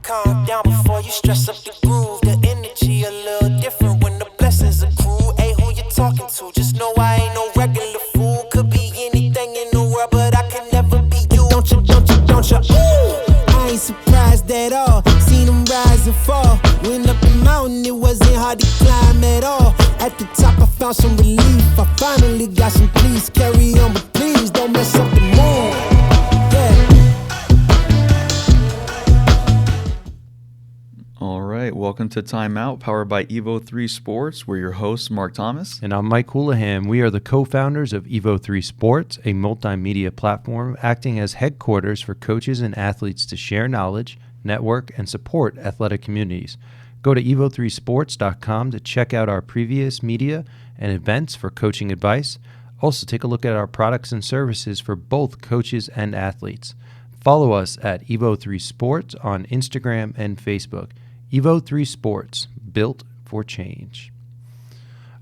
Calm down before you stress up the groove. The energy a little different when the blessings accrue. Hey, who you talking to? Just know I ain't no regular fool. Could be anything in the world, but I can never be you. Don't you, ooh. I ain't surprised at all. Seen them rise and fall. Went up the mountain, it wasn't hard to climb at all. At the top, I found some relief. I finally got some peace. Carry on, but please don't mess up the mood. Yeah. All right, welcome to Time Out, powered by Evo 3 Sports. We're your hosts, Mark Thomas. And I'm Mike Houlihan. We are the co-founders of Evo 3 Sports, a multimedia platform acting as headquarters for coaches and athletes to share knowledge, network, and support athletic communities. Go to evo3sports.com to check out our previous media and events for coaching advice. Also, take a look at our products and services for both coaches and athletes. Follow us at Evo 3 Sports on Instagram and Facebook. Evo 3 Sports, built for change.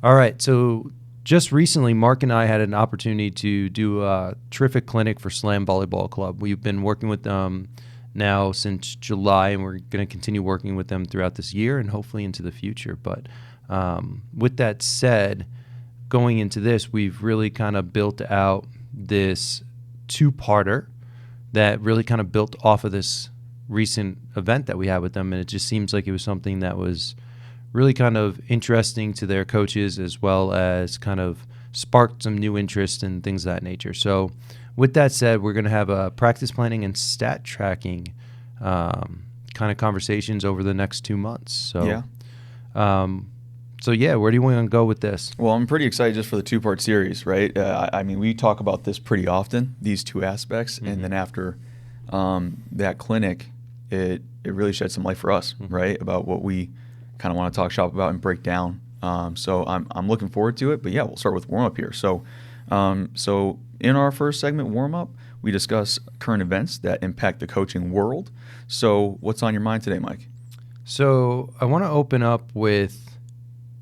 All right, so just recently, Mark and I had an opportunity to do a terrific clinic for Slam Volleyball Club. We've been working with them now since July, and we're going to continue working with them throughout this year and hopefully into the future. But with that said, going into this, we've really kind of built out this two-parter that really kind of built off of this recent event that we had with them, and it just seems like it was something that was really kind of interesting to their coaches, as well as kind of sparked some new interest and things of that nature. So with that said, we're going to have a practice planning and stat tracking kind of conversations over the next 2 months. So yeah. Where do you want to go with this? Well, I'm pretty excited just for the two-part series, right? I mean, we talk about this pretty often, these two aspects, and then after that clinic, it really shed some light for us, right, about what we kind of want to talk shop about and break down. So I'm looking forward to it. But yeah, we'll start with warm-up here. So in our first segment, warm-up, we discuss current events that impact the coaching world. So what's on your mind today, Mike? So I want to open up with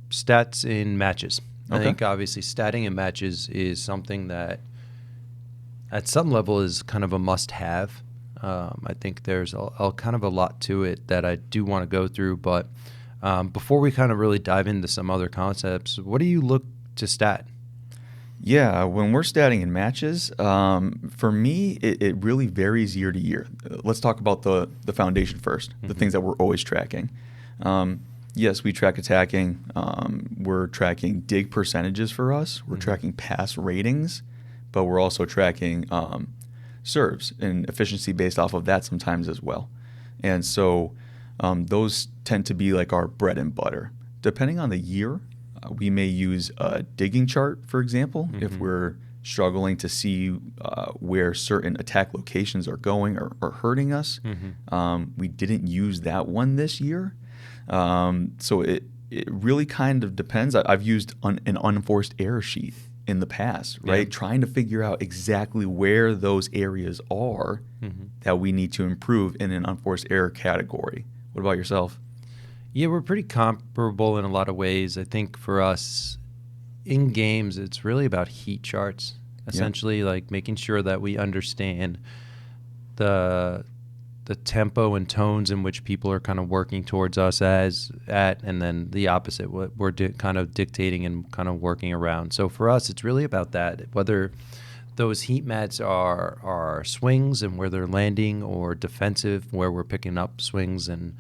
stats in matches. I think obviously statting in matches is something that at some level is kind of a must-have. I think there's a kind of a lot to it that I do want to go through. But before we kind of really dive into some other concepts, what do you look to stat? Yeah, when we're statting in matches, for me, it really varies year to year. Let's talk about the foundation first, the things that we're always tracking. Yes, we track attacking. We're tracking dig percentages for us. We're tracking pass ratings, but we're also tracking serves and efficiency based off of that sometimes as well. And so those tend to be like our bread and butter. Depending on the year, we may use a digging chart, for example, if we're struggling to see where certain attack locations are going or hurting us. We didn't use that one this year. So it really kind of depends. I've used an unforced error sheet in the past, right? Yeah. Trying to figure out exactly where those areas are that we need to improve in an unforced error category. What about yourself? Yeah, we're pretty comparable in a lot of ways. I think for us in games, it's really about heat charts, essentially, like making sure that we understand the tempo and tones in which people are kind of working towards us and then the opposite, what we're kind of dictating and kind of working around. So for us, it's really about that, whether those heat mats are swings and where they're landing, or defensive, where we're picking up swings and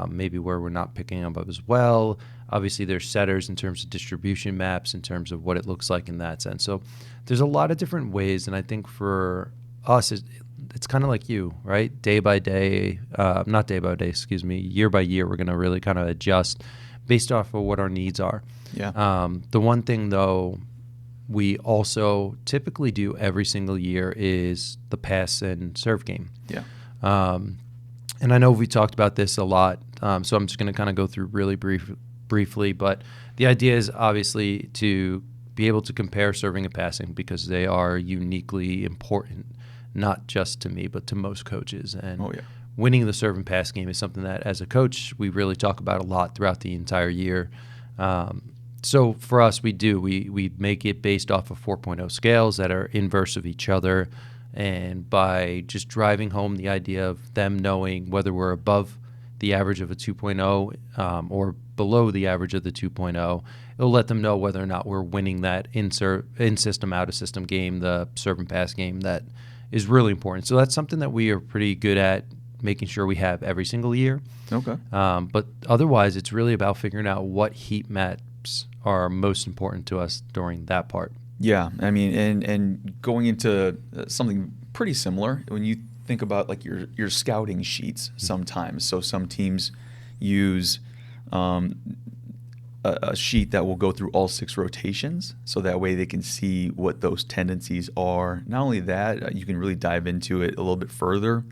maybe where we're not picking up as well. Obviously, there's setters in terms of distribution maps, in terms of what it looks like in that sense. So there's a lot of different ways, and I think for us, it's kind of like you, right? Day by day, not day by day, excuse me, year by year, we're going to really kind of adjust based off of what our needs are. Yeah. The one thing, though, we also typically do every single year is the pass and serve game. Yeah. And I know we talked about this a lot, so I'm just going to kind of go through really briefly. But the idea is obviously to be able to compare serving and passing, because they are uniquely important, not just to me, but to most coaches. And winning the serve and pass game is something that, as a coach, we really talk about a lot throughout the entire year. So for us, we make it based off of 4.0 scales that are inverse of each other. And by just driving home the idea of them knowing whether we're above the average of a 2.0 or below the average of the 2.0, it'll let them know whether or not we're winning that in-system, out-of-system game, the serve and pass game that is really important. So that's something that we are pretty good at making sure we have every single year. Okay. But otherwise, it's really about figuring out what heat maps are most important to us during that part. Yeah, I mean, and going into something pretty similar, when you think about like your scouting sheets sometimes. So some teams use a sheet that will go through all 6 rotations, so that way they can see what those tendencies are. Not only that, you can really dive into it a little bit further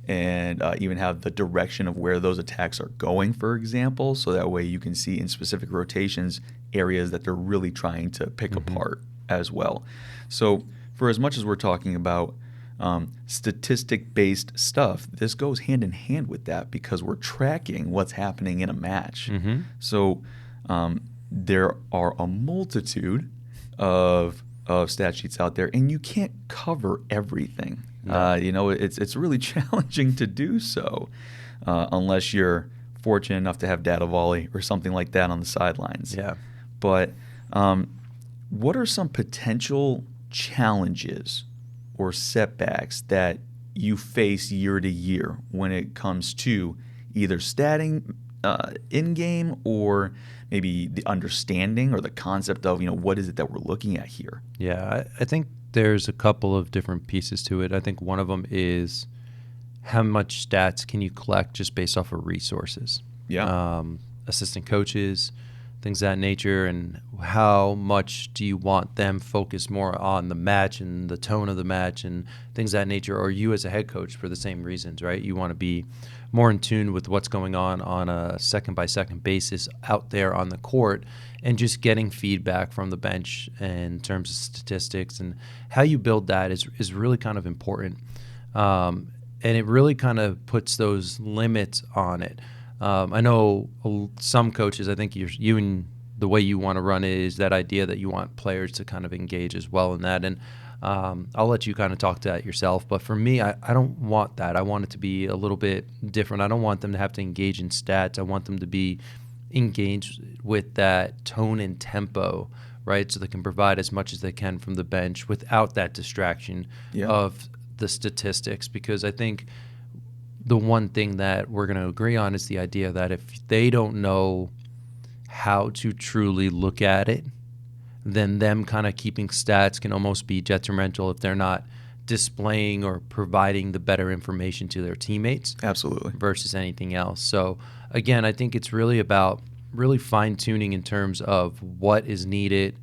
and even have the direction of where those attacks are going, for example, so that way you can see in specific rotations areas that they're really trying to pick apart as well. So for as much as we're talking about statistic-based stuff, this goes hand in hand with that because we're tracking what's happening in a match. So there are a multitude of stat sheets out there, and you can't cover everything. No. It's really challenging to do so unless you're fortunate enough to have data volley or something like that on the sidelines. Yeah. But what are some potential challenges or setbacks that you face year to year when it comes to either statting in-game or maybe the understanding or the concept of, what is it that we're looking at here? Yeah, I think there's a couple of different pieces to it. I think one of them is how much stats can you collect just based off of resources? Yeah. Assistant coaches, things of that nature, and how much do you want them focused more on the match and the tone of the match and things of that nature, or you as a head coach for the same reasons, right? You want to be more in tune with what's going on a second-by-second basis out there on the court and just getting feedback from the bench in terms of statistics, and how you build that is really kind of important. And it really kind of puts those limits on it. I know some coaches, I think you and the way you want to run it is that idea that you want players to kind of engage as well in that. And I'll let you kind of talk to that yourself. But for me, I don't want that. I want it to be a little bit different. I don't want them to have to engage in stats. I want them to be engaged with that tone and tempo, right? So they can provide as much as they can from the bench without that distraction of the statistics. Because I think the one thing that we're going to agree on is the idea that if they don't know how to truly look at it, then them kind of keeping stats can almost be detrimental if they're not displaying or providing the better information to their teammates. Absolutely. Versus anything else. So again, I think it's really about really fine-tuning in terms of what is needed,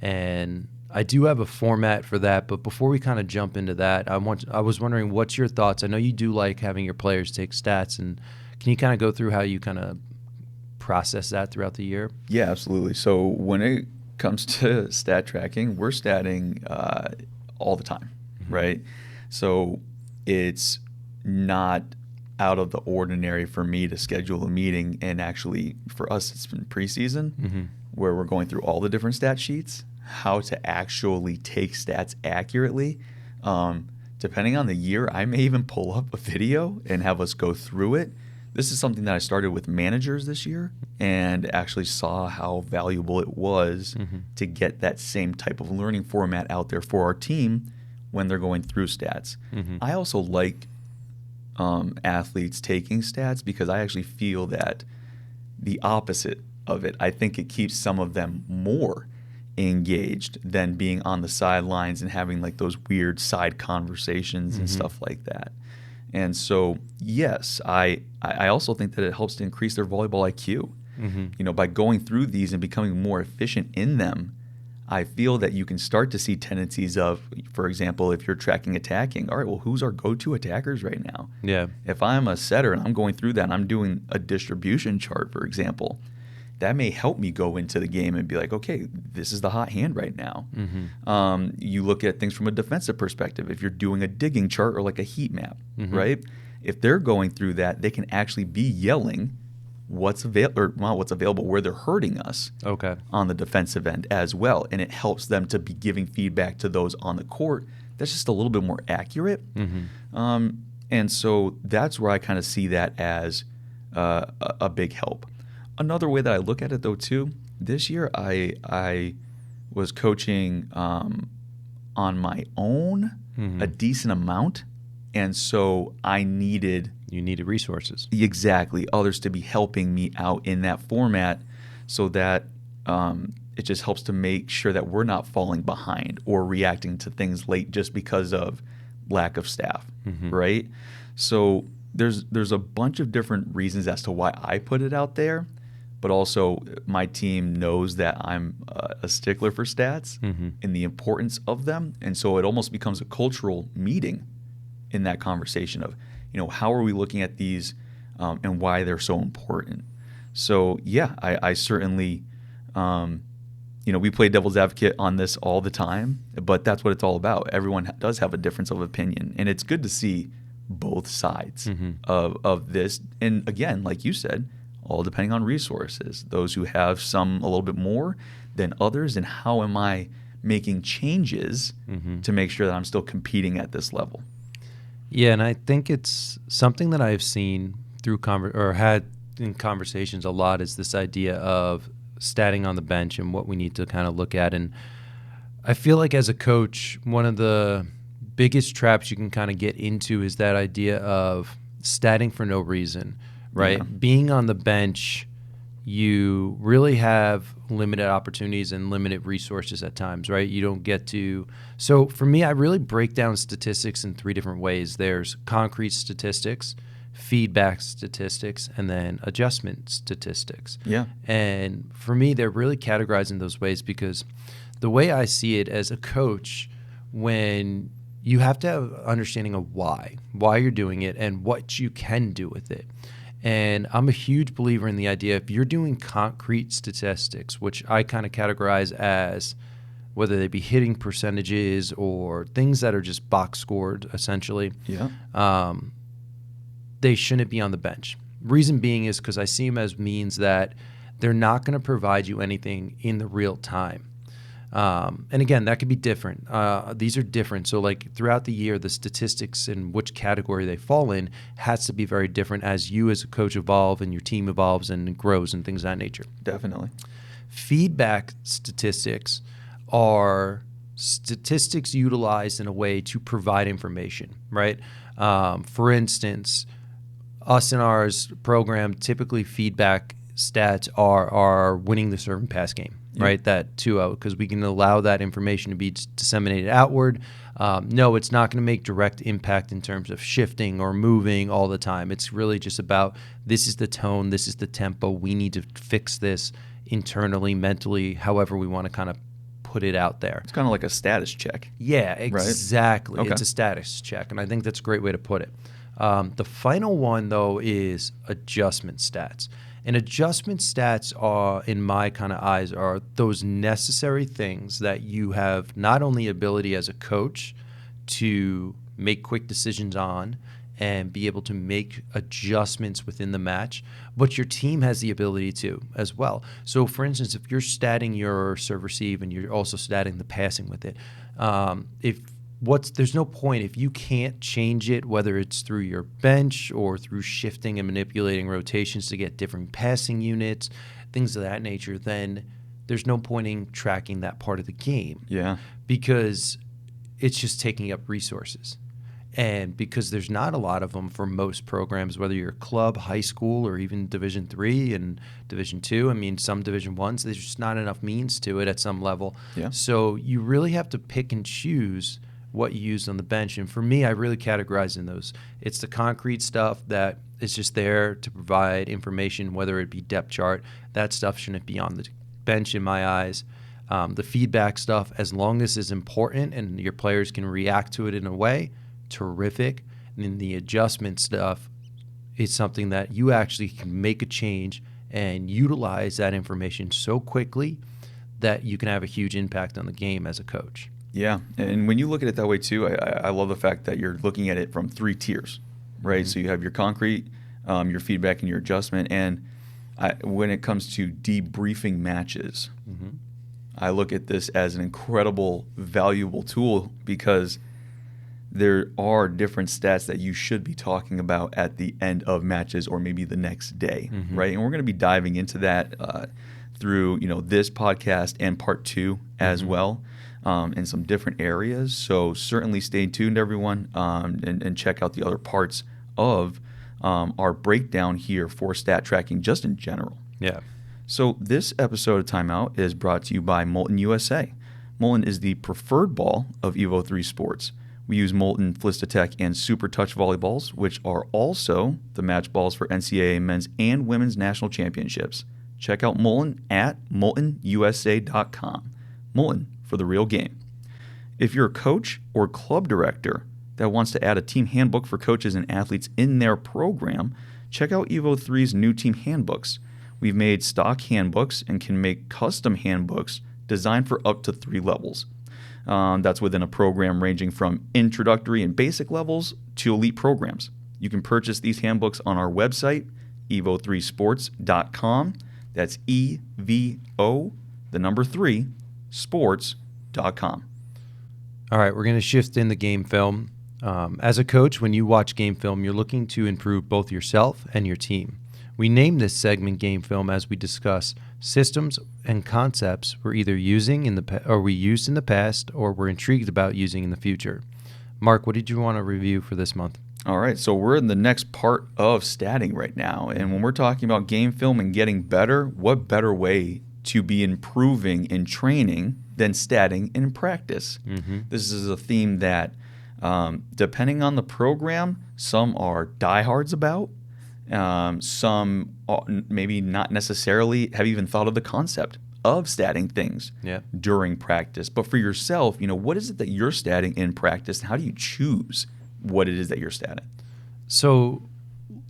and I do have a format for that, but before we kind of jump into that, I was wondering, what's your thoughts? I know you do like having your players take stats, and can you kind of go through how you kind of process that throughout the year? Yeah, absolutely. So when it comes to stat tracking, we're statting all the time, right? So it's not out of the ordinary for me to schedule a meeting, and actually for us it's been preseason where we're going through all the different stat sheets, how to actually take stats accurately. Depending on the year, I may even pull up a video and have us go through it. This is something that I started with managers this year and actually saw how valuable it was to get that same type of learning format out there for our team when they're going through stats. I also like athletes taking stats because I actually feel that the opposite of it, I think it keeps some of them more engaged than being on the sidelines and having like those weird side conversations and stuff like that. And so, yes, I also think that it helps to increase their volleyball IQ. By going through these and becoming more efficient in them, I feel that you can start to see tendencies of, for example, if you're tracking attacking, all right, well, who's our go-to attackers right now? Yeah. If I'm a setter and I'm going through that and I'm doing a distribution chart, for example, that may help me go into the game and be like, okay, this is the hot hand right now. You look at things from a defensive perspective. If you're doing a digging chart or like a heat map, right? If they're going through that, they can actually be yelling what's available, where they're hurting us on the defensive end as well. And it helps them to be giving feedback to those on the court that's just a little bit more accurate. And so that's where I kind of see that as a big help. Another way that I look at it, though, too, this year I was coaching on my own a decent amount, and so you needed resources. Exactly, others to be helping me out in that format, so that it just helps to make sure that we're not falling behind or reacting to things late just because of lack of staff, right? So there's a bunch of different reasons as to why I put it out there, but also my team knows that I'm a stickler for stats and the importance of them, and so it almost becomes a cultural meeting in that conversation of, how are we looking at these and why they're so important. So yeah, I certainly, we play devil's advocate on this all the time, but that's what it's all about. Everyone does have a difference of opinion, and it's good to see both sides of this. And again, like you said, all depending on resources, those who have some a little bit more than others, and how am I making changes to make sure that I'm still competing at this level. Yeah, and I think it's something that I've seen through had in conversations a lot, is this idea of statting on the bench and what we need to kind of look at. And I feel like as a coach, one of the biggest traps you can kind of get into is that idea of statting for no reason, right? Yeah. Being on the bench, you really have limited opportunities and limited resources at times, right? You don't get to. So for me, I really break down statistics in 3 different ways. There's concrete statistics, feedback statistics, and then adjustment statistics. Yeah. And for me, they're really categorized in those ways because the way I see it as a coach, when you have to have understanding of why you're doing it and what you can do with it. And I'm a huge believer in the idea, if you're doing concrete statistics, which I kind of categorize as whether they be hitting percentages or things that are just box scored, essentially, they shouldn't be on the bench. Reason being is because I see them as means that they're not going to provide you anything in the real time. And again, that could be different. These are different. So like throughout the year, the statistics and which category they fall in has to be very different as you as a coach evolve and your team evolves and grows and things of that nature. Definitely. Feedback statistics are statistics utilized in a way to provide information, right? For instance, us in our program, typically feedback stats are winning the serve and pass game. Right, that 2-0, because we can allow that information to be disseminated outward. No, it's not going to make direct impact in terms of shifting or moving all the time. It's really just about, this is the tone, this is the tempo. We need to fix this internally, mentally, however we want to kind of put it out there. It's kind of like a status check. Yeah, exactly. Right? Okay. It's a status check, and I think that's a great way to put it. The final one, though, is adjustment stats. And adjustment stats are, in my kind of eyes, are those necessary things that you have not only ability as a coach to make quick decisions on and be able to make adjustments within the match, but your team has the ability to as well. So, for instance, if you're statting your serve receive and you're also statting the passing with it, there's no point if you can't change it, whether it's through your bench or through shifting and manipulating rotations to get different passing units, things of that nature, then there's no point in tracking that part of the game. Yeah. Because it's just taking up resources. And because there's not a lot of them for most programs, whether you're club, high school, or even Division III and Division II. I mean, some Division Is, there's just not enough means to it at some level. Yeah. So you really have to pick and choose what you use on the bench. And for me, I really categorize in those. It's the concrete stuff that is just there to provide information, whether it be depth chart. That stuff shouldn't be on the bench in my eyes. The feedback stuff, as long as it's important and your players can react to it in a way, terrific. And then the adjustment stuff is something that you actually can make a change and utilize that information so quickly that you can have a huge impact on the game as a coach. Yeah, and when you look at it that way too, I love the fact that you're looking at it from 3 tiers, right? Mm-hmm. So you have your concrete, your feedback, and your adjustment. And when it comes to debriefing matches, I look at this as an incredible, valuable tool because there are different stats that you should be talking about at the end of matches or maybe the next day, right? And we're going to be diving into that through this podcast and part 2 as well, in some different areas. So certainly stay tuned, everyone, and check out the other parts of our breakdown here for stat tracking just in general. Yeah. So this episode of Timeout is brought to you by Molten USA. Molten is the preferred ball of Evo 3 Sports. We use Molten Flista-Tech and Super Touch volleyballs, which are also the match balls for NCAA men's and women's national championships. Check out Molten at moltenusa.com. Molten for the real game. If you're a coach or club director that wants to add a team handbook for coaches and athletes in their program, check out Evo 3's new team handbooks. We've made stock handbooks and can make custom handbooks designed for up to 3 levels. That's within a program ranging from introductory and basic levels to elite programs. You can purchase these handbooks on our website, evo3sports.com. That's EVO, the number 3, sports.com. All right, we're going to shift into game film. As a coach, when you watch game film, you're looking to improve both yourself and your team. We named this segment Game Film as we discuss systems and concepts we're either using we used in the past or we're intrigued about using in the future. Mark, what did you want to review for this month? All right, so we're in the next part of statting right now. And when we're talking about game film and getting better, what better way to be improving in training than statting in practice? This is a theme that, depending on the program, some are diehards about. Some maybe not necessarily have even thought of the concept of statting things during practice. But for yourself, what is it that you're statting in practice? How do you choose what it is that you're statting? So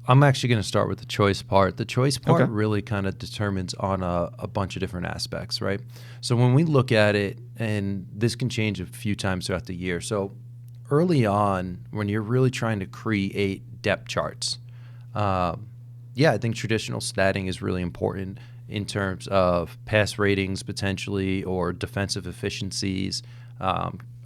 I'm actually going to start with the choice part. The choice part really kind of determines on a bunch of different aspects, right? So when we look at it, and this can change a few times throughout the year. So early on, when you're really trying to create depth charts, I think traditional statting is really important in terms of pass ratings potentially or defensive efficiencies,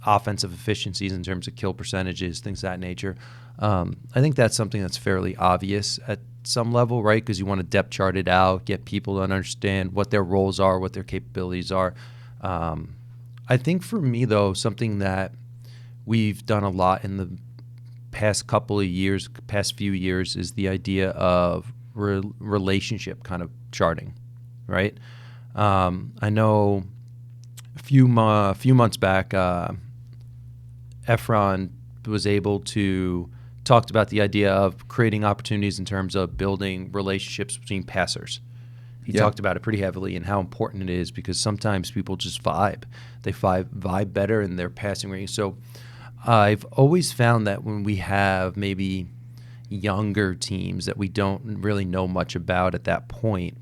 offensive efficiencies in terms of kill percentages, things of that nature. I think that's something that's fairly obvious at some level, right? Because you want to depth chart it out, get people to understand what their roles are, what their capabilities are. I think for me, though, something that we've done a lot in the past few years is the idea of relationship kind of charting, right? I know a few months back, Efron was able to talked about the idea of creating opportunities in terms of building relationships between passers. He talked about it pretty heavily and how important it is because sometimes people just vibe. They vibe better in their passing range. So I've always found that when we have maybe younger teams that we don't really know much about at that point,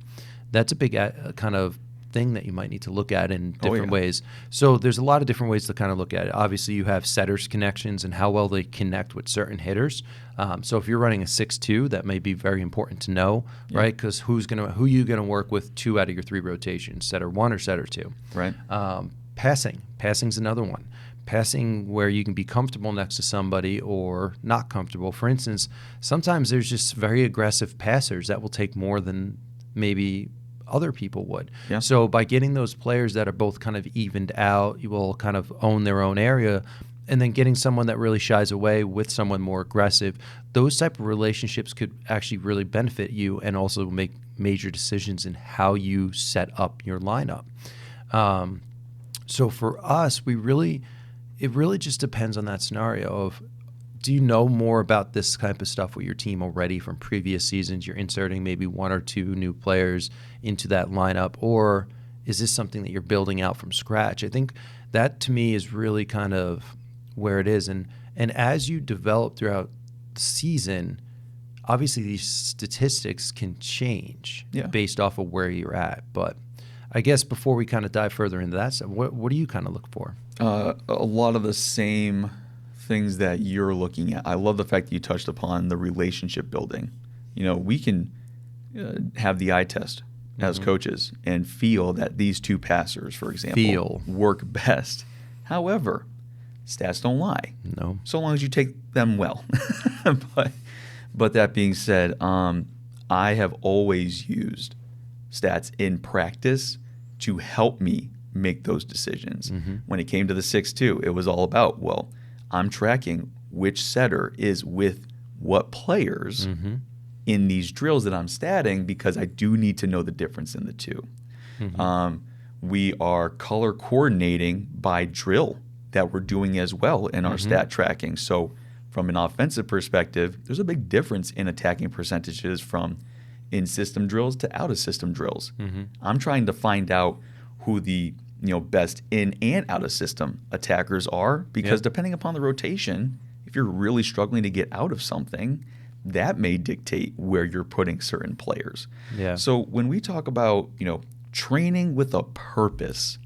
that's a big kind of thing that you might need to look at in different ways. So there's a lot of different ways to kind of look at it. Obviously, you have setters connections and how well they connect with certain hitters. So if you're running a 6-2, that may be very important to know, right? Because who you going to work with 2 out of your 3 rotations, setter 1 or setter 2. Right. Passing's another one. Passing where you can be comfortable next to somebody or not comfortable. For instance, sometimes there's just very aggressive passers that will take more than maybe other people would. Yeah. So by getting those players that are both kind of evened out, you will kind of own their own area, and then getting someone that really shies away with someone more aggressive, those type of relationships could actually really benefit you and also make major decisions in how you set up your lineup. So for us, it really just depends on that scenario of, do you know more about this type of stuff with your team already from previous seasons? You're inserting maybe 1 or 2 new players into that lineup, or is this something that you're building out from scratch? I think that to me is really kind of where it is. And as you develop throughout the season, obviously these statistics can change based off of where you're at. But I guess before we kind of dive further into that stuff, what do you kind of look for? A lot of the same things that you're looking at. I love the fact that you touched upon the relationship building. We can have the eye test as coaches and feel that these 2 passers, for example, work best. However, stats don't lie. No. So long as you take them well. But that being said, I have always used stats in practice to help me make those decisions. When it came to the 6-2, it was all about, well, I'm tracking which setter is with what players in these drills that I'm statting, because I do need to know the difference in the two. We are color coordinating by drill that we're doing as well in our stat tracking. So from an offensive perspective, there's a big difference in attacking percentages from in-system drills to out-of-system drills. I'm trying to find out who the best in and out-of-system attackers are, because depending upon the rotation, if you're really struggling to get out of something, that may dictate where you're putting certain players. So when we talk about training with a purpose,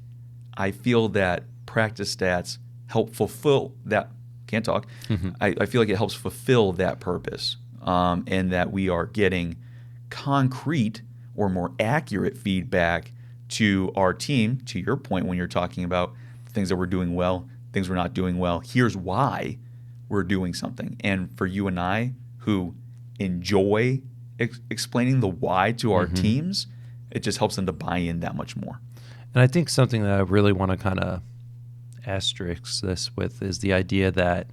I feel that practice stats help fulfill that. Can't talk. I feel like it helps fulfill that purpose, and that we are getting concrete or more accurate feedback to our team. To your point, when you're talking about things that we're doing well, things we're not doing well, here's why we're doing something. And for you and I, who enjoy explaining the why to our teams, it just helps them to buy in that much more. And I think something that I really want to kind of asterisk this with is the idea that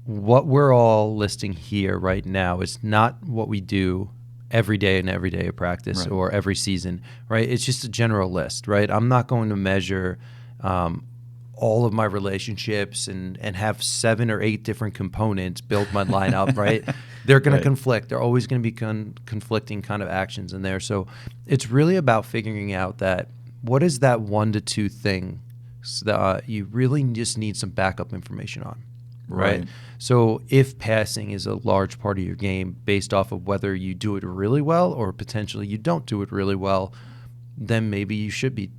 what we're all listing here right now is not what we do every day and every day of practice or every season, right? It's just a general list, right? I'm not going to measure all of my relationships and have 7 or 8 different components build my lineup, right? They're going to conflict. They're always going to be conflicting kind of actions in there. So it's really about figuring out that what is that 1 to 2 thing that you really just need some backup information on, right? So if passing is a large part of your game based off of whether you do it really well or potentially you don't do it really well, then maybe you should be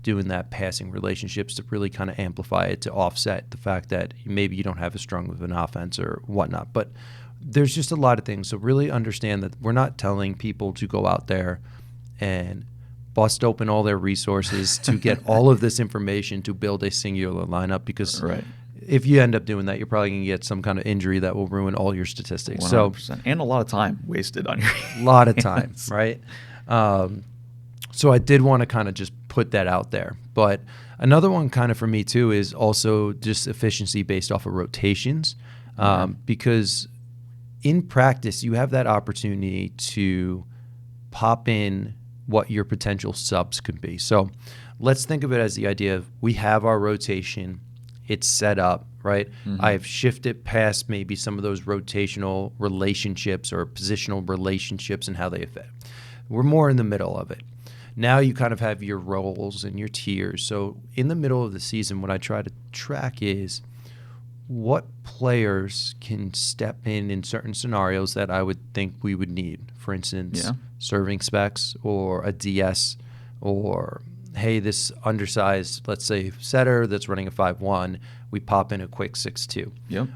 doing that passing relationships to really kind of amplify it, to offset the fact that maybe you don't have as strong of an offense or whatnot. But there's just a lot of things. So really understand that we're not telling people to go out there and bust open all their resources to get all of this information to build a singular lineup, because if you end up doing that, you're probably going to get some kind of injury that will ruin all your statistics. 100%. And a lot of time wasted on your a lot of time, right? So I did want to kind of just put that out there. But another one kind of for me too is also just efficiency based off of rotations, because in practice you have that opportunity to pop in what your potential subs could be. So let's think of it as the idea of we have our rotation, it's set up, right? I've shifted past maybe some of those rotational relationships or positional relationships and how they affect. We're more in the middle of it. Now you kind of have your roles and your tiers. So in the middle of the season, what I try to track is what players can step in certain scenarios that I would think we would need. For instance, serving specs or a DS, or, hey, this undersized, let's say, setter that's running a 5-1, we pop in a quick 6-2.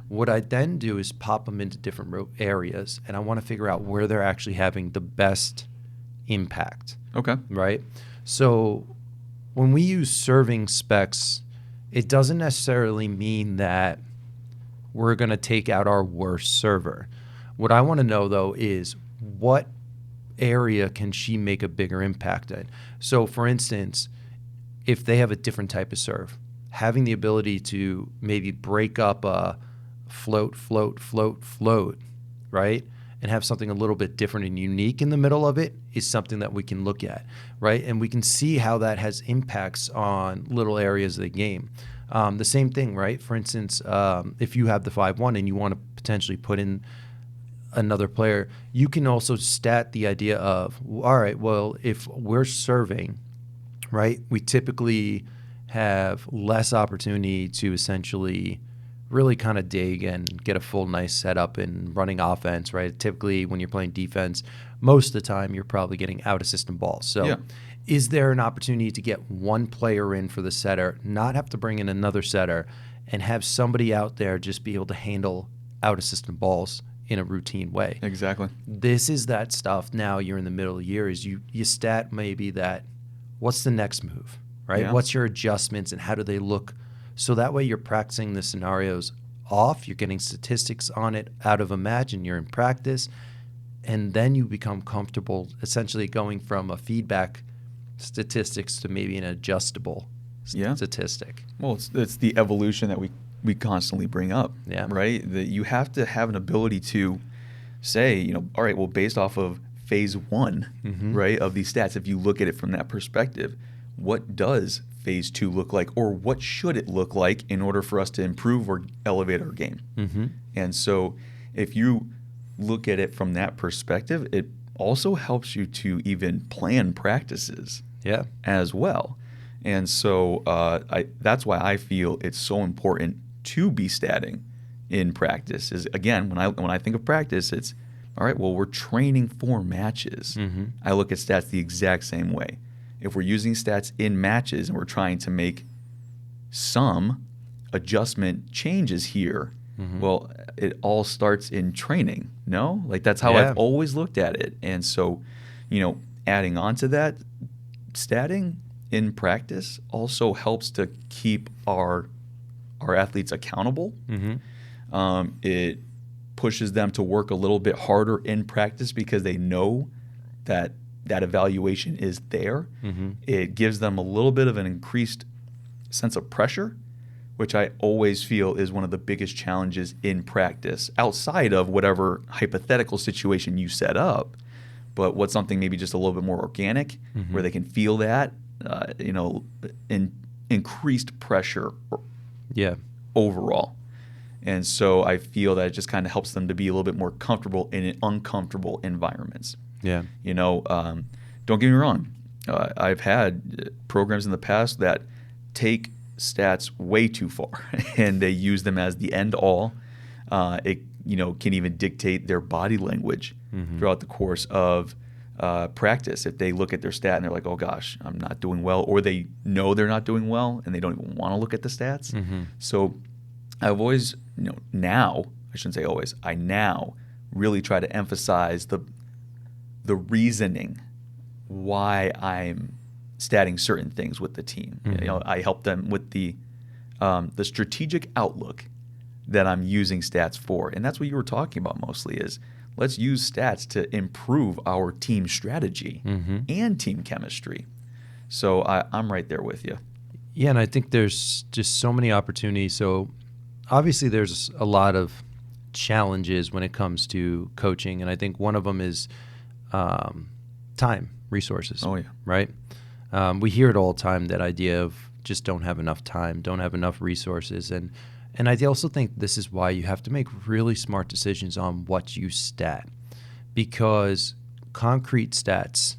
What I then do is pop them into different areas, and I want to figure out where they're actually having the best impact. Right? So when we use serving specs, it doesn't necessarily mean that we're going to take out our worst server. What I want to know, though, is what area can she make a bigger impact in? So, for instance, if they have a different type of serve, having the ability to maybe break up a float, right? And have something a little bit different and unique in the middle of it is something that we can look at, right? And we can see how that has impacts on little areas of the game. The same thing, right? For instance, if you have the 5-1 and you want to potentially put in another player, you can also stat the idea of, all right, well, if we're serving, right, we typically have less opportunity to essentially really kind of dig and get a full nice setup in running offense, right? Typically when you're playing defense, most of the time you're probably getting out of system balls. So is there an opportunity to get one player in for the setter, not have to bring in another setter, and have somebody out there just be able to handle out of system balls in a routine way? Exactly. This is that stuff. Now you're in the middle of the year, is you stat maybe that what's the next move, right? What's your adjustments and how do they look So that way you're practicing the scenarios off, you're getting statistics on it out of a match, and you're in practice. And then you become comfortable essentially going from a feedback statistics to maybe an adjustable statistic. Well, it's the evolution that we constantly bring up, right? That you have to have an ability to say, all right, well, based off of phase one, right, of these stats, if you look at it from that perspective, what does phase two look like, or what should it look like in order for us to improve or elevate our game? And so if you look at it from that perspective, it also helps you to even plan practices as well. And so that's why I feel it's so important to be statting in practice. Is again, when I think of practice, it's all right, well, we're training for matches. I look at stats the exact same way. If we're using stats in matches and we're trying to make some adjustment changes here, well, it all starts in training, no? Like that's how I've always looked at it. And so, adding on to that, statting in practice also helps to keep our athletes accountable. It pushes them to work a little bit harder in practice because they know that evaluation is there. It gives them a little bit of an increased sense of pressure, which I always feel is one of the biggest challenges in practice, outside of whatever hypothetical situation you set up. But what's something maybe just a little bit more organic, where they can feel that, increased pressure overall. And so I feel that it just kind of helps them to be a little bit more comfortable in uncomfortable environments. Don't get me wrong. I've had programs in the past that take stats way too far, and they use them as the end all. It can even dictate their body language throughout the course of practice. If they look at their stat and they're like, "Oh gosh, I'm not doing well," or they know they're not doing well and they don't even want to look at the stats. So I've always, now I shouldn't say always. I now really try to emphasize the reasoning why I'm statting certain things with the team. I help them with the strategic outlook that I'm using stats for. And that's what you were talking about mostly, is let's use stats to improve our team strategy and team chemistry. So I'm right there with you. Yeah, and I think there's just so many opportunities. So obviously there's a lot of challenges when it comes to coaching, and I think one of them is time, resources. Oh, yeah. Right? We hear it all the time, that idea of just don't have enough time, don't have enough resources. And I also think this is why you have to make really smart decisions on what you stat, because concrete stats,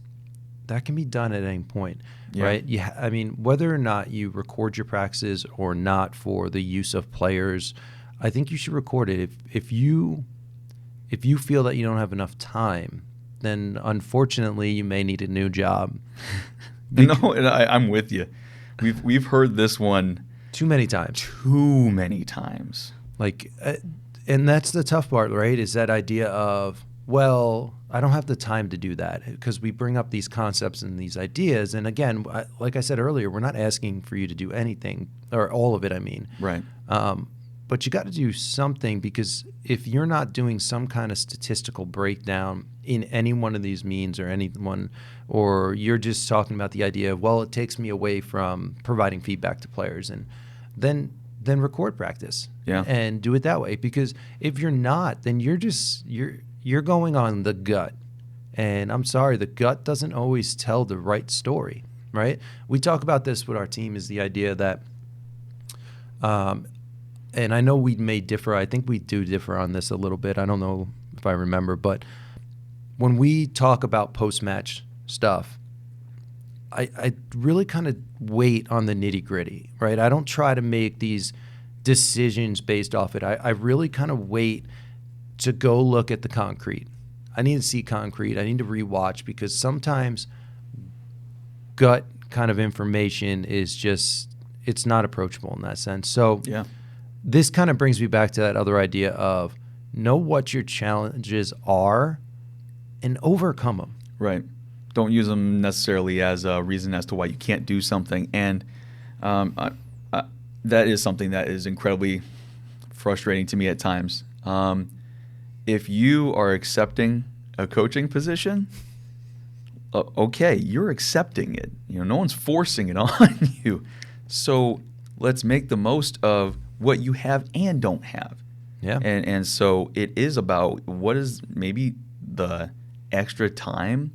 that can be done at any point, right? I mean, whether or not you record your practices or not for the use of players, I think you should record it. If you feel that you don't have enough time, then unfortunately you may need a new job. No, and I'm with you. We've heard this one too many times. Too many times. Like, and that's the tough part, right? Is that idea of, well, I don't have the time to do that, because we bring up these concepts and these ideas. And again, like I said earlier, we're not asking for you to do anything, or all of it, I mean. Right. But you got to do something, because if you're not doing some kind of statistical breakdown in any one of these means or you're just talking about the idea of, well, it takes me away from providing feedback to players, and then record practice and do it that way. Because if you're not, then you're going on the gut. And I'm sorry, the gut doesn't always tell the right story, right? We talk about this with our team, is the idea that and I know we may differ. I think we do differ on this a little bit. I don't know if I remember. But when we talk about post-match stuff, I really kind of wait on the nitty-gritty, right? I don't try to make these decisions based off it. I really kind of wait to go look at the concrete. I need to see concrete. I need to rewatch, because sometimes gut kind of information is just, it's not approachable in that sense. So this kind of brings me back to that other idea of know what your challenges are and overcome them. Right. Don't use them necessarily as a reason as to why you can't do something. And that is something that is incredibly frustrating to me at times. If you are accepting a coaching position, okay, you're accepting it. No one's forcing it on you. So let's make the most of what you have and don't have. Yeah. And so it is about what is maybe the extra time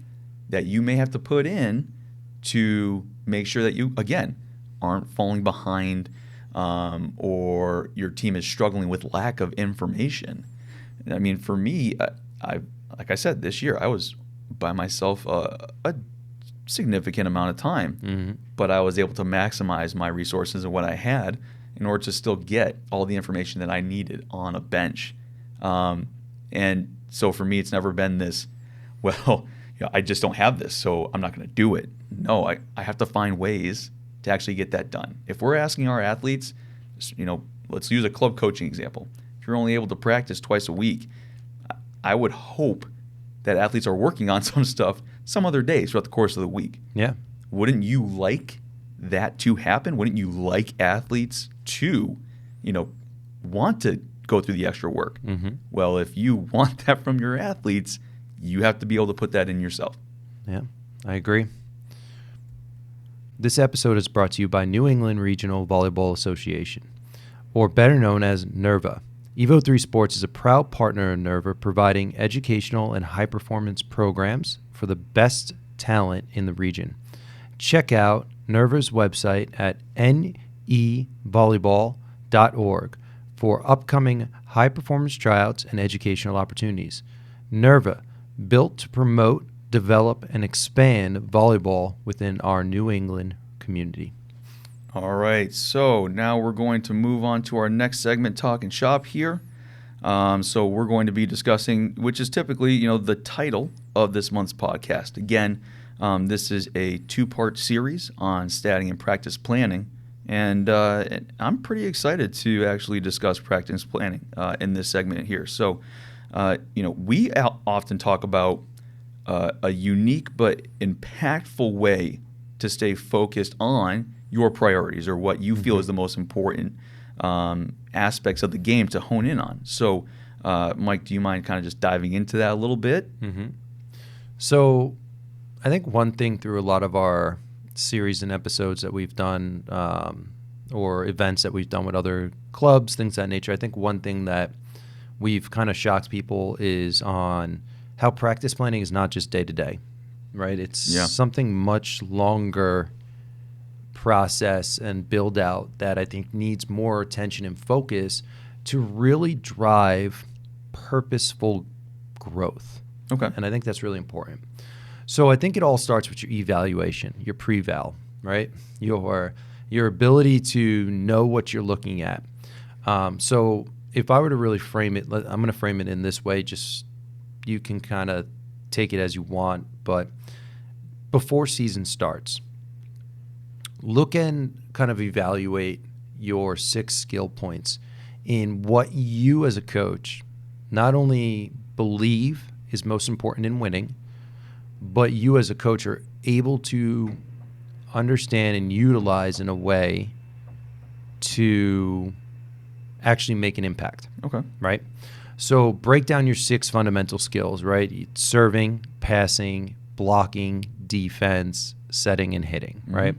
that you may have to put in to make sure that you, again, aren't falling behind or your team is struggling with lack of information. I mean, for me, I like I said, this year I was by myself a significant amount of time, but I was able to maximize my resources and what I had in order to still get all the information that I needed on a bench. And so for me, it's never been this, well, I just don't have this, so I'm not going to do it. No, I have to find ways to actually get that done. If we're asking our athletes, let's use a club coaching example. If you're only able to practice twice a week, I would hope that athletes are working on some stuff some other days throughout the course of the week. Yeah. Wouldn't you like that to happen? Wouldn't you like athletes to, want to go through the extra work? Well, if you want that from your athletes, you have to be able to put that in yourself. Yeah, I agree. This episode is brought to you by New England Regional Volleyball Association, or better known as NERVA. Evo 3 Sports is a proud partner of NERVA, providing educational and high-performance programs for the best talent in the region. Check out NERVA's website at nevolleyball.org for upcoming high-performance tryouts and educational opportunities. NERVA, built to promote, develop, and expand volleyball within our New England community. All right, so now we're going to move on to our next segment, Talking Shop here. So we're going to be discussing, which is typically, the title of this month's podcast. Again, this is a two-part series on statting and practice planning, and I'm pretty excited to actually discuss practice planning in this segment here. So, we often talk about a unique but impactful way to stay focused on your priorities or what you feel is the most important aspects of the game to hone in on. So, Mike, do you mind kind of just diving into that a little bit? So I think one thing through a lot of our series and episodes that we've done or events that we've done with other clubs, things of that nature, I think one thing that we've kind of shocked people is on how practice planning is not just day-to-day, right? It's something much longer process and build out that I think needs more attention and focus to really drive purposeful growth. Okay. And I think that's really important. So I think it all starts with your evaluation, your pre-val, right? Your ability to know what you're looking at. So if I were to really frame it, I'm going to frame it in this way, just you can kind of take it as you want. But before season starts, look and kind of evaluate your 6 skill points in what you as a coach not only believe is most important in winning, but you as a coach are able to understand and utilize in a way to actually make an impact. Okay. Right? So break down your 6 fundamental skills, right? Serving, passing, blocking, defense, setting, and hitting, right?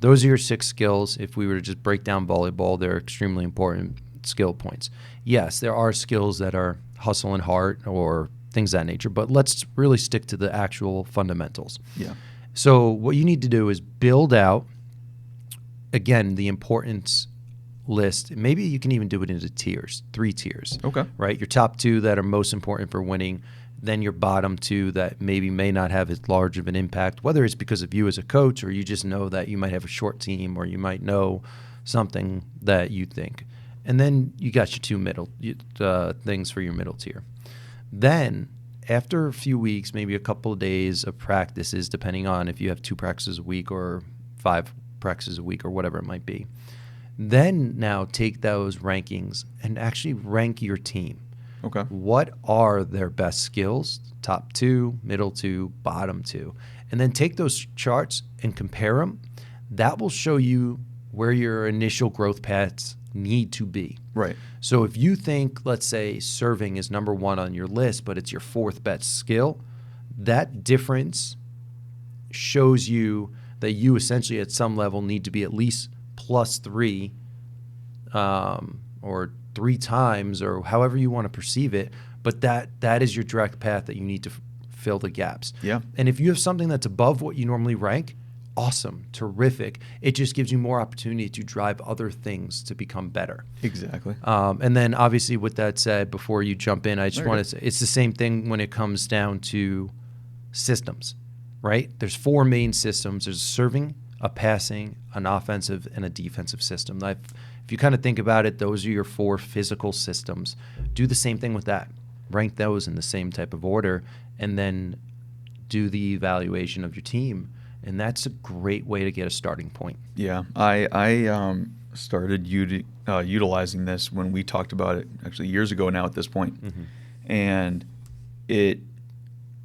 Those are your 6 skills. If we were to just break down volleyball, they're extremely important skill points. Yes, there are skills that are hustle and heart or things of that nature, but let's really stick to the actual fundamentals. Yeah. So what you need to do is build out, again, the importance list. Maybe you can even do it into tiers, 3 tiers. Okay. Right? Your top 2 that are most important for winning, then your bottom 2 that maybe may not have as large of an impact, whether it's because of you as a coach or you just know that you might have a short team or you might know something that you think. And then you got your 2 middle things for your middle tier. Then after a few weeks, maybe a couple of days of practices, depending on if you have 2 practices a week or 5 practices a week or whatever it might be, then now take those rankings and actually rank your team. Okay. What are their best skills? Top 2, middle 2, bottom 2. And then take those charts and compare them. That will show you where your initial growth paths need to be. Right. So if you think, let's say, serving is number one on your list, but it's your fourth best skill, that difference shows you that you essentially at some level need to be at least +3 or 3 times or however you want to perceive it. But that is your direct path that you need to fill the gaps. Yeah. And if you have something that's above what you normally rank, awesome, terrific. It just gives you more opportunity to drive other things to become better. Exactly. And then obviously with that said, before you jump in, I just There want you to say it's the same thing when it comes down to systems, right? There's 4 main systems. There's a serving, a passing, an offensive, and a defensive system. If you kind of think about it, those are your 4 physical systems. Do the same thing with that. Rank those in the same type of order, and then do the evaluation of your team. And that's a great way to get a starting point. Yeah, I started utilizing this when we talked about it actually years ago now at this point. And it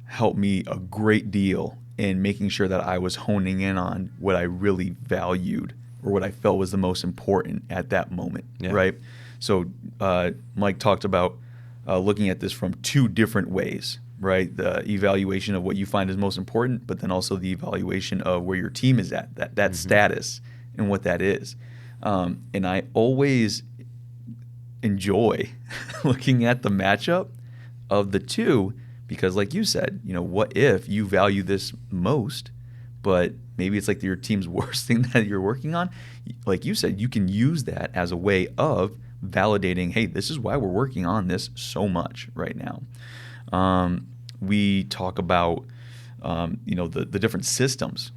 helped me a great deal in making sure that I was honing in on what I really valued or what I felt was the most important at that moment, right? So Mike talked about looking at this from 2 different ways, right? The evaluation of what you find is most important, but then also the evaluation of where your team is at, that status and what that is. And I always enjoy looking at the matchup of the 2 because like you said, what if you value this most, but maybe it's like your team's worst thing that you're working on? Like you said, you can use that as a way of validating, hey, this is why we're working on this so much right now. We talk about, the different systems.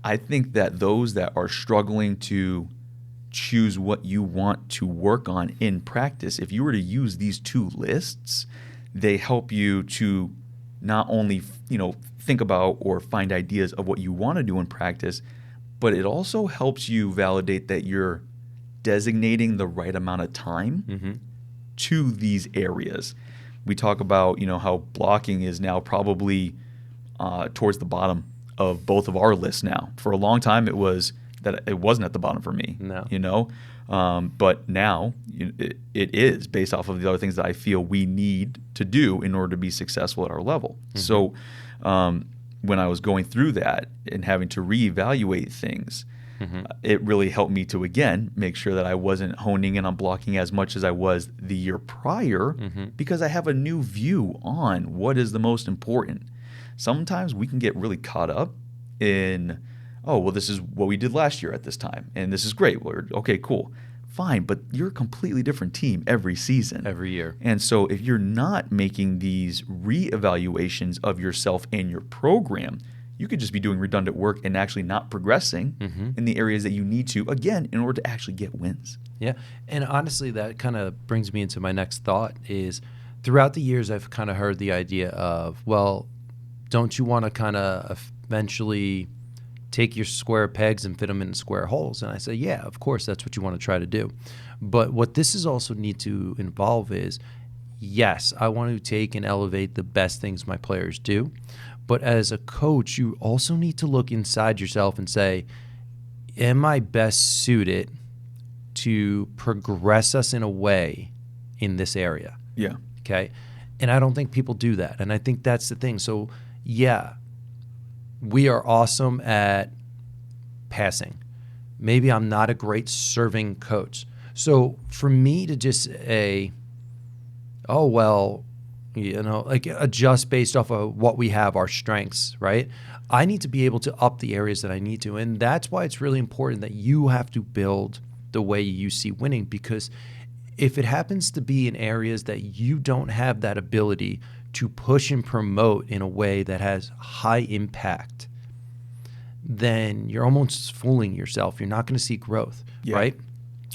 I think that those that are struggling to choose what you want to work on in practice, if you were to use these 2 lists, they help you to not only, think about or find ideas of what you want to do in practice, but it also helps you validate that you're designating the right amount of time to these areas. We talk about, how blocking is now probably towards the bottom of both of our lists now. For a long time, it wasn't at the bottom for me. No. But now it is based off of the other things that I feel we need to do in order to be successful at our level. So when I was going through that and having to reevaluate things, it really helped me to, again, make sure that I wasn't honing in on blocking as much as I was the year prior because I have a new view on what is the most important. Sometimes we can get really caught up in, oh, well, this is what we did last year at this time, and this is great. Okay, cool. Fine, but you're a completely different team every season. Every year. And so if you're not making these reevaluations of yourself and your program, you could just be doing redundant work and actually not progressing in the areas that you need to, again, in order to actually get wins. Yeah. And honestly, that kind of brings me into my next thought is throughout the years, I've kind of heard the idea of, well, don't you want to kind of eventually take your square pegs and fit them in square holes? And I say, yeah, of course, that's what you want to try to do. But what this is also need to involve is, yes, I want to take and elevate the best things my players do. But as a coach, you also need to look inside yourself and say, am I best suited to progress us in a way in this area? Yeah. Okay. And I don't think people do that. And I think that's the thing. So, yeah, we are awesome at passing. Maybe I'm not a great serving coach. So for me to just say, oh, well, like adjust based off of what we have, our strengths, right? I need to be able to up the areas that I need to. And that's why it's really important that you have to build the way you see winning, because if it happens to be in areas that you don't have that ability to push and promote in a way that has high impact, then you're almost fooling yourself. You're not going to see growth, right?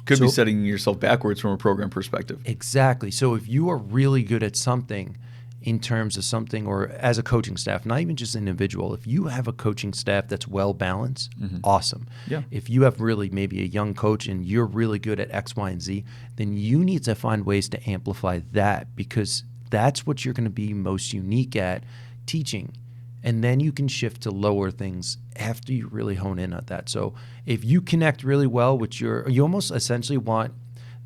Could be setting yourself backwards from a program perspective. Exactly. So if you are really good at something in terms of something, or as a coaching staff, not even just an individual, if you have a coaching staff that's well balanced, awesome. Yeah. If you have really maybe a young coach and you're really good at X, Y, and Z, then you need to find ways to amplify that, because that's what you're going to be most unique at teaching. And then you can shift to lower things after you really hone in on that. So if you connect really well with you almost essentially want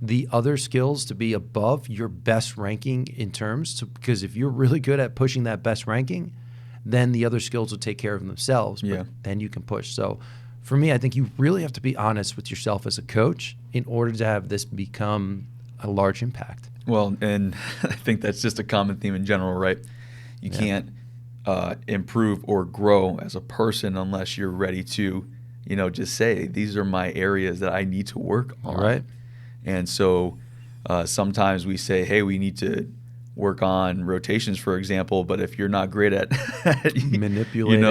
the other skills to be above your best ranking in terms, because if you're really good at pushing that best ranking, then the other skills will take care of themselves. Yeah. But then you can push. So for me, I think you really have to be honest with yourself as a coach in order to have this become a large impact. Well, and I think that's just a common theme in general, right? You can't improve or grow as a person unless you're ready to, just say, these are my areas that I need to work on. Right. And so sometimes we say, hey, we need to work on rotations, for example, but if you're not great at manipulating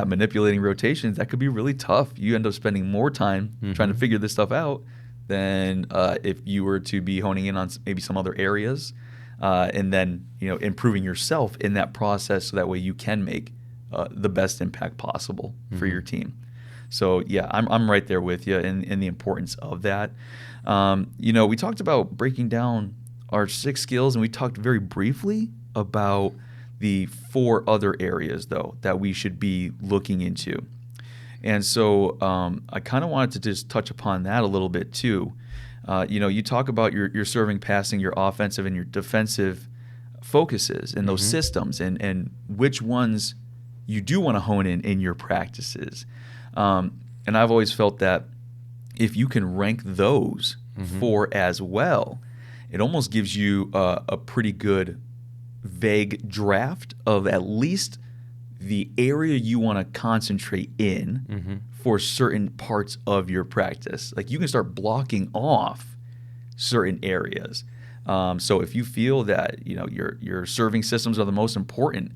manipulating rotations, that could be really tough. You end up spending more time trying to figure this stuff out than if you were to be honing in on maybe some other areas and then improving yourself in that process, so that way you can make the best impact possible for your team. So yeah, I'm right there with you in the importance of that. We talked about breaking down our 6 skills, and we talked very briefly about the 4 other areas, though, that we should be looking into. And so I kind of wanted to just touch upon that a little bit too. You talk about your serving, passing, your offensive and your defensive focuses and those systems, and which ones you do want to hone in your practices. And I've always felt that if you can rank those 4 as well, it almost gives you a pretty good vague draft of at least the area you want to concentrate in for certain parts of your practice. Like, you can start blocking off certain areas. So if you feel that your serving systems are the most important,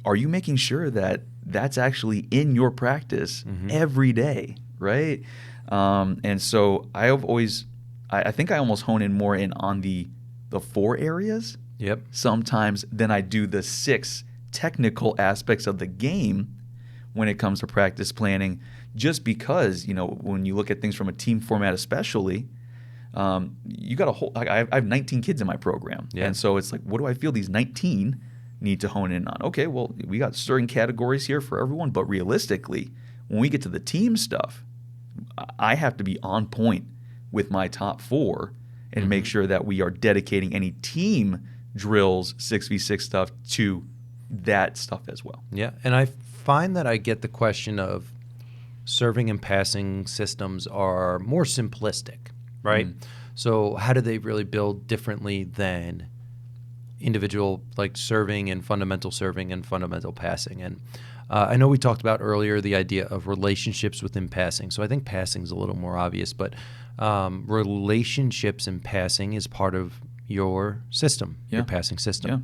are you making sure that that's actually in your practice every day, right? And so I think I almost hone in more on the 4 areas sometimes than I do the 6 technical aspects of the game when it comes to practice planning, just because, when you look at things from a team format especially, you got a whole, I have 19 kids in my program. Yeah. And so it's like, what do I feel these 19 need to hone in on? Okay, well, we got certain categories here for everyone, but realistically, when we get to the team stuff, I have to be on point with my top 4 and make sure that we are dedicating any team drills, 6v6 stuff, to that stuff as well. Yeah, and I find that I get the question of serving and passing systems are more simplistic, right? So how do they really build differently than individual, like serving and fundamental passing? And I know we talked about earlier the idea of relationships within passing. So I think passing is a little more obvious, but relationships in passing is part of your system, your passing system. Yeah.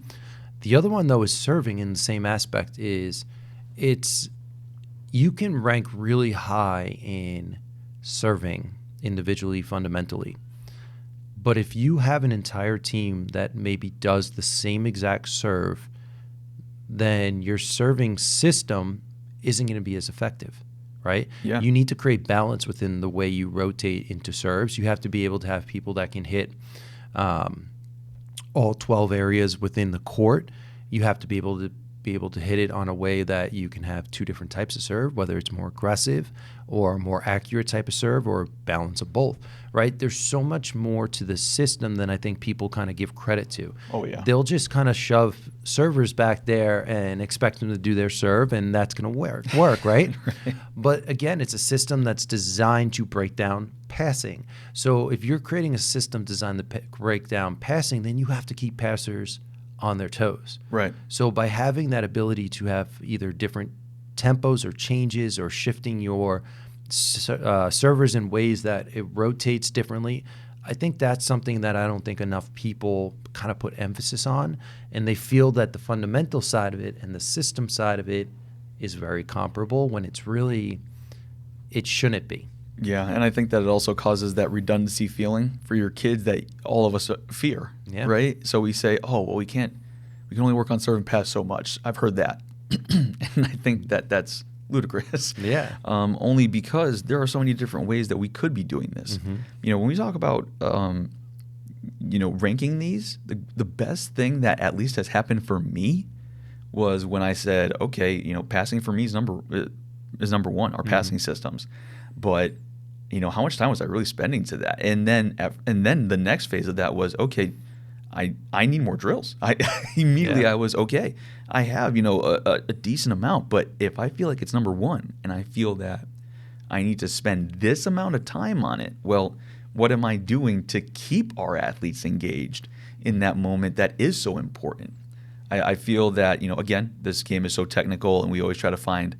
The other one, though, is serving in the same aspect. You can rank really high in serving individually, fundamentally. But if you have an entire team that maybe does the same exact serve, then your serving system isn't going to be as effective, right? Yeah. You need to create balance within the way you rotate into serves. You have to be able to have people that can hit all 12 areas within the court. You have to be able to hit it on a way that you can have 2 different types of serve, whether it's more aggressive or a more accurate type of serve, or a balance of both, right? There's so much more to the system than I think people kind of give credit to. Oh, yeah. They'll just kind of shove servers back there and expect them to do their serve, and that's going to work, right? Right. But again, it's a system that's designed to break down passing. So if you're creating a system designed to break down passing, then you have to keep passers on their toes. Right. So by having that ability to have either different tempos or changes, or shifting your servers in ways that it rotates differently, I think that's something that I don't think enough people kind of put emphasis on, and they feel that the fundamental side of it and the system side of it is very comparable, when it shouldn't be. Yeah, and I think that it also causes that redundancy feeling for your kids that all of us fear, right? So we say, oh, well, we can only work on serve and pass so much. I've heard that. And I think that that's ludicrous. Yeah. Only because there are so many different ways that we could be doing this. When we talk about, ranking these, the best thing that at least has happened for me was when I said, okay, passing for me is number one, our passing systems, but how much time was I really spending to that? And then the next phase of that was, okay, I need more drills. I immediately I was okay. I have a decent amount, but if I feel like it's number one and I feel that I need to spend this amount of time on it, well, what am I doing to keep our athletes engaged in that moment that is so important? I feel that again, this game is so technical, and we always try to find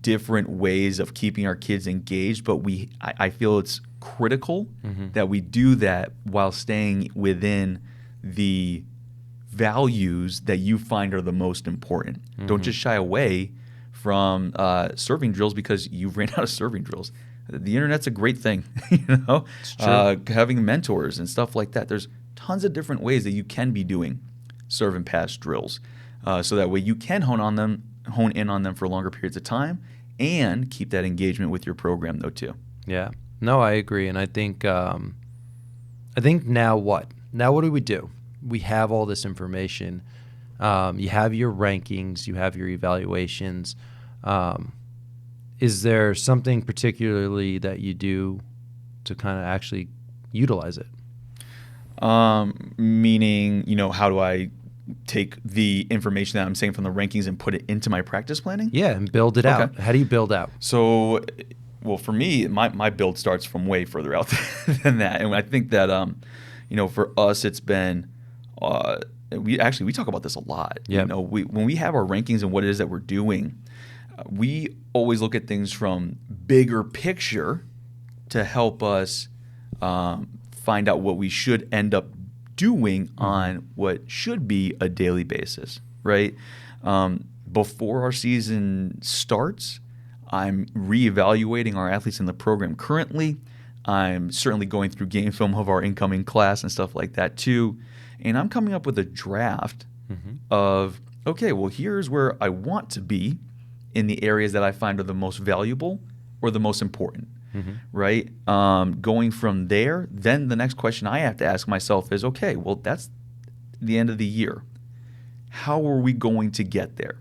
different ways of keeping our kids engaged, but I feel it's critical that we do that while staying within the values that you find are the most important. Don't just shy away from serving drills because you've ran out of serving drills. The internet's a great thing, It's true. having mentors and stuff like that. There's tons of different ways that you can be doing serve and pass drills, so that way you can hone in on them for longer periods of time and keep that engagement with your program though too. Yeah. No, I agree. And I think now what? Now what do? We have all this information. You have your rankings, you have your evaluations. Is there something particularly that you do to kind of actually utilize it? Meaning, how do I take the information that I'm saying from the rankings and put it into my practice planning? Yeah, and build it out. How do you build out? So, well, for me, my build starts from way further out than that. And I think that, for us, it's been, we talk about this a lot. Yeah. When we have our rankings and what it is that we're doing, we always look at things from bigger picture to help us find out what we should end up doing on what should be a daily basis, right? Before our season starts, I'm reevaluating our athletes in the program currently. I'm certainly going through game film of our incoming class and stuff like that too. And I'm coming up with a draft of, okay, well, here's where I want to be in the areas that I find are the most valuable or the most important, right? Going from there, then the next question I have to ask myself is, okay, well, that's the end of the year. How are we going to get there,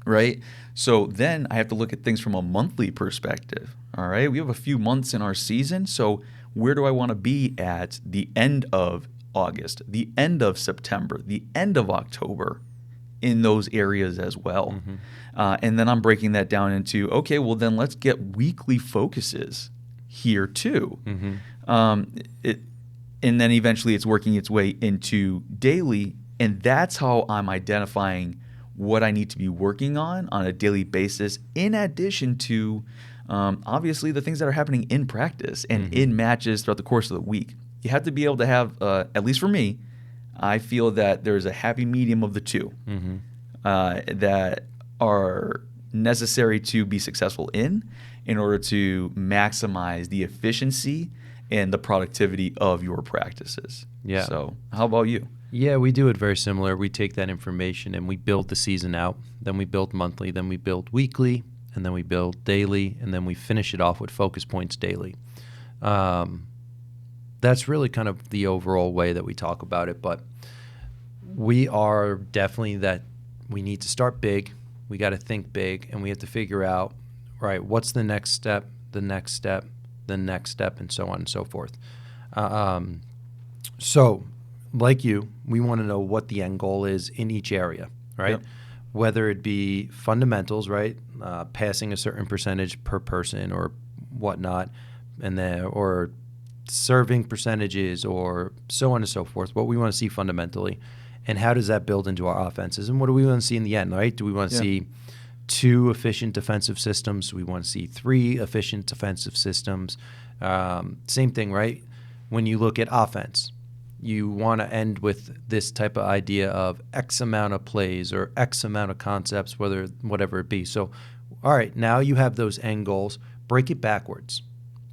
right? So then I have to look at things from a monthly perspective, all right? We have a few months in our season, so where do I want to be at the end of August, the end of September, the end of October in those areas as well? And then I'm breaking that down into, okay, well, then let's get weekly focuses here too. And then eventually it's working its way into daily, and that's how I'm identifying what I need to be working on a daily basis, in addition to obviously the things that are happening in practice and in matches throughout the course of the week. You have to be able to have, at least for me, I feel that there's a happy medium of the two that are necessary to be successful in order to maximize the efficiency and the productivity of your practices. Yeah. So how about you? Yeah, we do it very similar. We take that information and we build the season out. Then we build monthly. Then we build weekly. And then we build daily. And then we finish it off with focus points daily. That's really kind of the overall way that we talk about it. But we are definitely that we need to start big. We got to think big. And we have to figure out, right, what's the next step, the next step, the next step, and so on and so forth. So, like you, we want to know what the end goal is in each area, right? Yep. Whether it be fundamentals, right, passing a certain percentage per person or whatnot, and then or serving percentages or so on and so forth. What we want to see fundamentally, and how does that build into our offenses, and what do we want to see in the end, right? Do we want to see 2 efficient defensive systems? Do we want to see 3 efficient defensive systems? Same thing, right? When you look at offense, you want to end with this type of idea of X amount of plays or X amount of concepts, whatever it be. So, all right, now you have those end goals. Break it backwards,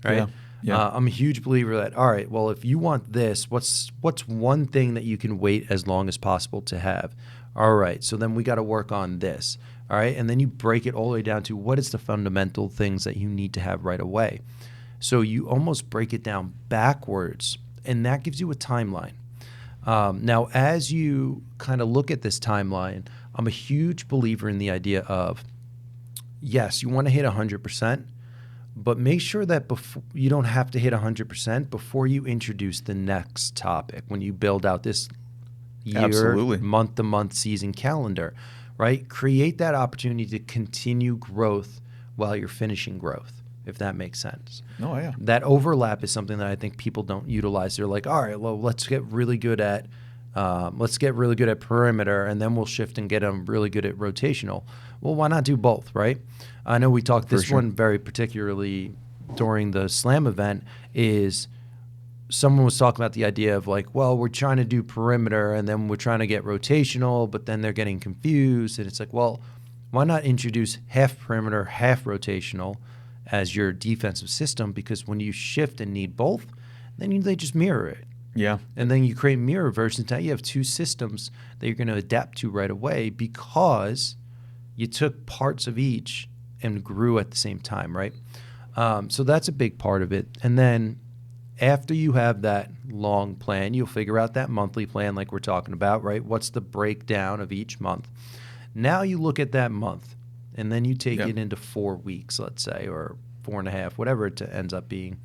right? Yeah. I'm a huge believer that, all right, well, if you want this, what's one thing that you can wait as long as possible to have? All right, so then we got to work on this, all right? And then you break it all the way down to what is the fundamental things that you need to have right away. So you almost break it down backwards, and that gives you a timeline. Now, as you kind of look at this timeline, I'm a huge believer in the idea of, yes, you want to hit 100%, but make sure that you don't have to hit 100% before you introduce the next topic when you build out this year, Absolutely. month-to-month season calendar, right? Create that opportunity to continue growth while you're finishing growth, if that makes sense. Oh, yeah. That overlap is something that I think people don't utilize. They're like, all right, well, let's get really good at perimeter, and then we'll shift and get them really good at rotational. Well, why not do both, right? I know we talked this one very particularly during the Slam event is someone was talking about the idea of like, well, we're trying to do perimeter and then we're trying to get rotational, but then they're getting confused. And it's like, well, why not introduce half perimeter, half rotational as your defensive system? Because when you shift and need both, then they just mirror it. Yeah. And then you create mirror versions. Now you have two systems that you're going to adapt to right away because you took parts of each and grew at the same time, right? So that's a big part of it. And then after you have that long plan, you'll figure out that monthly plan like we're talking about, right? What's the breakdown of each month? Now you look at that month, and then you take it into 4 weeks, let's say, or 4.5, whatever it ends up being.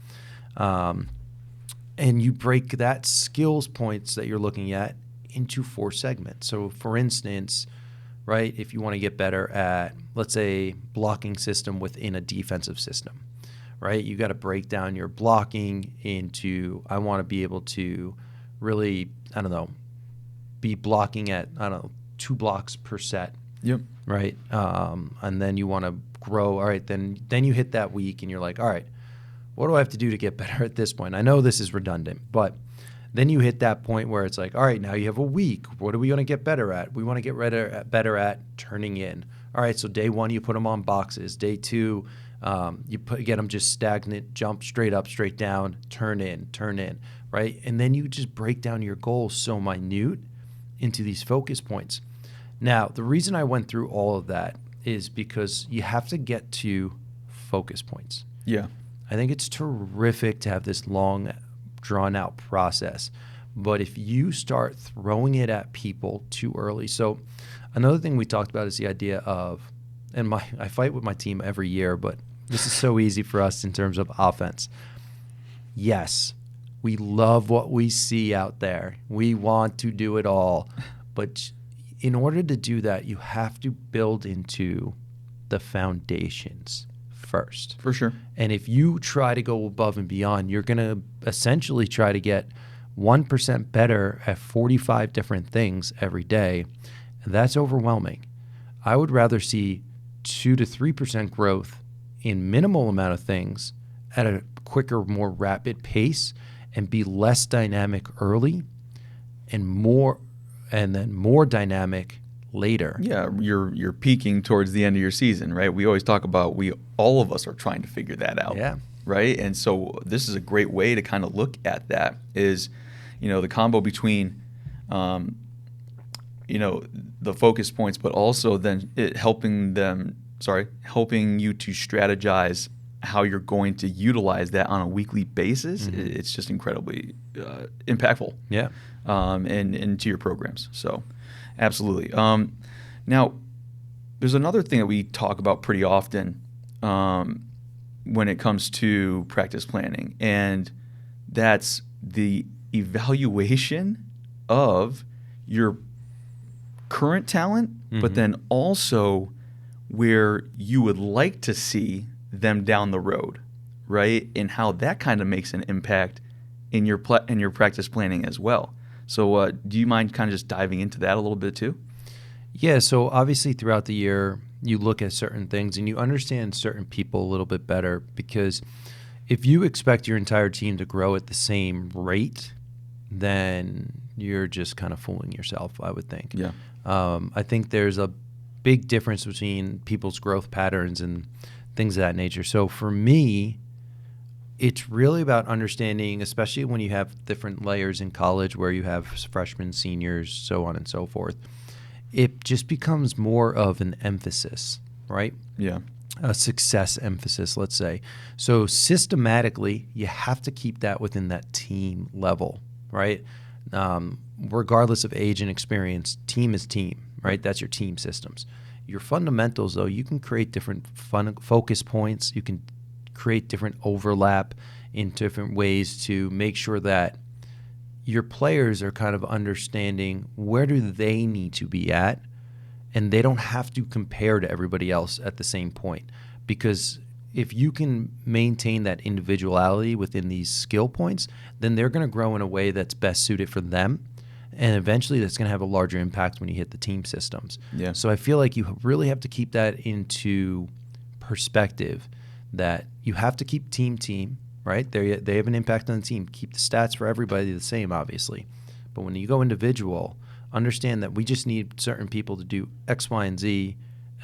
And you break that skills points that you're looking at into 4 segments. So, for instance, right, if you want to get better at, let's say, blocking system within a defensive system, right? You got to break down your blocking into, I want to be able to really, be blocking at, 2 blocks per set. Yep. Right. And then you want to grow. All right. Then you hit that week and you're like, all right, what do I have to do to get better at this point? I know this is redundant, but then you hit that point where it's like, all right, now you have a week. What are we going to get better at? We want to get better at turning in. All right. So day 1, you put them on boxes. Day 2, get them just stagnant, jump straight up, straight down, turn in, right? And then you just break down your goals so minute into these focus points. Now, the reason I went through all of that is because you have to get to focus points. Yeah. I think it's terrific to have this long, drawn-out process. But if you start throwing it at people too early. So another thing we talked about is the idea of, and I fight with my team every year, but this is so easy for us in terms of offense. Yes, we love what we see out there. We want to do it all. But in order to do that, you have to build into the foundations first. For sure. And if you try to go above and beyond, you're going to essentially try to get 1% better at 45 different things every day. And that's overwhelming. I would rather see 2 to 3% growth in minimal amount of things at a quicker, more rapid pace and be less dynamic early and then more dynamic later. Yeah, you're peaking towards the end of your season, right? We always talk about all of us are trying to figure that out. Yeah. Right? And so this is a great way to kind of look at that is, the combo between the focus points, but also then helping you to strategize how you're going to utilize that on a weekly basis. Mm-hmm. It's just incredibly impactful. Yeah. And to your programs. So absolutely. Now, there's another thing that we talk about pretty often when it comes to practice planning, and that's the evaluation of your current talent, but then also where you would like to see them down the road, right? And how that kind of makes an impact in your practice planning as well. So do you mind kind of just diving into that a little bit too? Yeah, so obviously throughout the year, you look at certain things and you understand certain people a little bit better, because if you expect your entire team to grow at the same rate, then you're just kind of fooling yourself, I would think. Yeah. I think there's a big difference between people's growth patterns and things of that nature. So for me, it's really about understanding, especially when you have different layers in college where you have freshmen, seniors, so on and so forth. It just becomes more of an emphasis, right? Yeah. A success emphasis, let's say. So systematically, you have to keep that within that team level, right? regardless of age and experience, team is team, right? That's your team systems. Your fundamentals, though, you can create different focus points. You can create different overlap in different ways to make sure that your players are kind of understanding where do they need to be at, and they don't have to compare to everybody else at the same point. Because if you can maintain that individuality within these skill points, then they're going to grow in a way that's best suited for them. And eventually that's going to have a larger impact when you hit the team systems. Yeah. So I feel like you really have to keep that into perspective, that you have to keep team, right? They have an impact on the team. Keep the stats for everybody the same, obviously. But when you go individual, understand that we just need certain people to do X, Y, and Z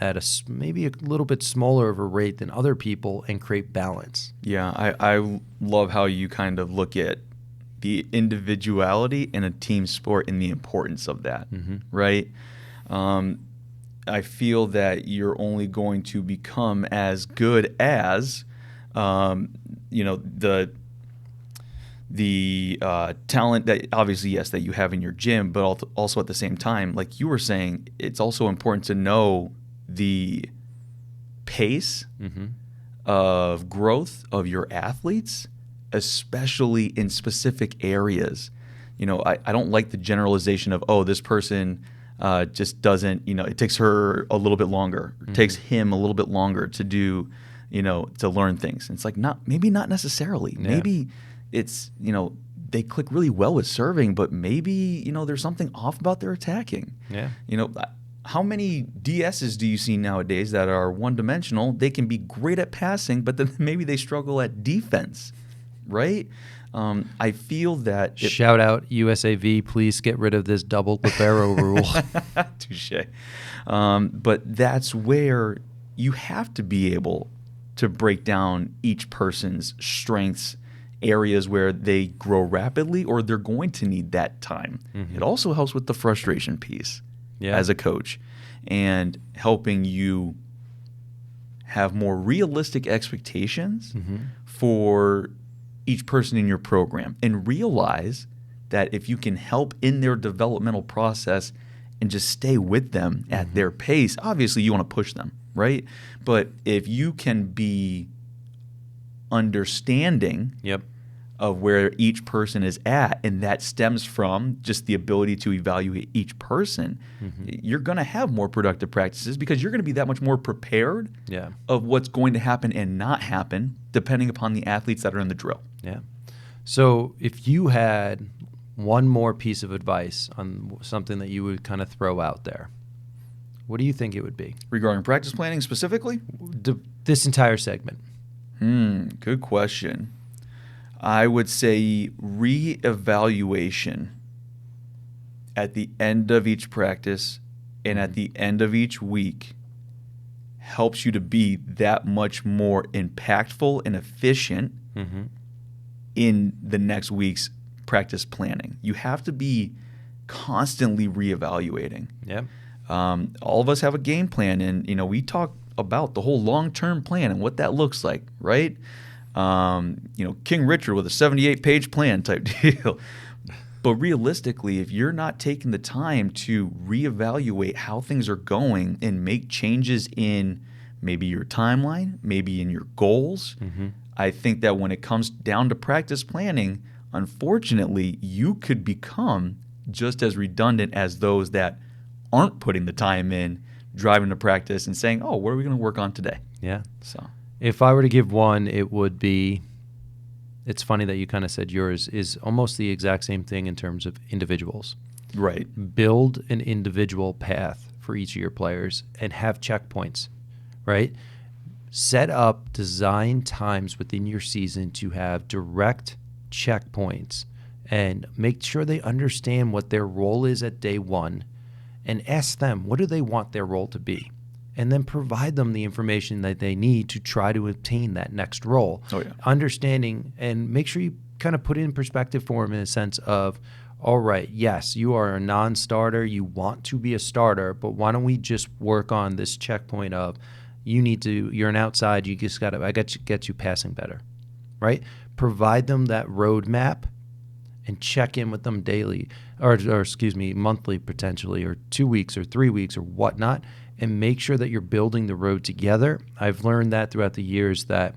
at maybe a little bit smaller of a rate than other people and create balance. Yeah, I love how you kind of look at the individuality in a team sport and the importance of that, right? I feel that you're only going to become as good as, the talent that obviously, yes, that you have in your gym, but also at the same time, like you were saying, it's also important to know the pace of growth of your athletes, especially in specific areas. I don't like the generalization of, oh, this person just doesn't, it takes her a little bit longer, it takes him a little bit longer to do, to learn things. And it's like, maybe not necessarily. Yeah. Maybe it's, they click really well with serving, but maybe, there's something off about their attacking. Yeah. How many DSs do you see nowadays that are one-dimensional? They can be great at passing, but then maybe they struggle at defense, right? I feel that... Shout out USAV, please get rid of this double libero rule. Touche. But that's where you have to be able to break down each person's strengths, areas where they grow rapidly, or they're going to need that time. It also helps with the frustration piece. Yeah. As a coach, and helping you have more realistic expectations for each person in your program, and realize that if you can help in their developmental process and just stay with them at their pace, obviously you want to push them, right? But if you can be understanding of where each person is at, and that stems from just the ability to evaluate each person, you're going to have more productive practices because you're going to be that much more prepared of what's going to happen and not happen depending upon the athletes that are in the drill. Yeah. So if you had one more piece of advice on something that you would kind of throw out there, what do you think it would be? Regarding practice planning specifically? This entire segment. Good question. I would say reevaluation at the end of each practice and at the end of each week helps you to be that much more impactful and efficient in the next week's practice planning. You have to be constantly reevaluating. Yeah. All of us have a game plan, and we talk about the whole long-term plan and what that looks like, right? King Richard with a 78-page plan type deal. But realistically, if you're not taking the time to reevaluate how things are going and make changes in maybe your timeline, maybe in your goals, I think that when it comes down to practice planning, unfortunately, you could become just as redundant as those that aren't putting the time in, driving to practice and saying, oh, what are we going to work on today? Yeah. So if I were to give one, it would be, it's funny that you kind of said yours is almost the exact same thing in terms of individuals. Right. Build an individual path for each of your players and have checkpoints, right? Set up design times within your season to have direct checkpoints and make sure they understand what their role is at day one, and ask them, what do they want their role to be? And then provide them the information that they need to try to obtain that next role. Oh, yeah. Understanding, and make sure you kind of put it in perspective for them in a sense of, all right, yes, you are a non-starter, you want to be a starter, but why don't we just work on this checkpoint of, you're an outside, you just got to, get you passing better, right? Provide them that roadmap and check in with them daily, or excuse me, monthly potentially, or 2 weeks or 3 weeks or whatnot, and make sure that you're building the road together. I've learned that throughout the years that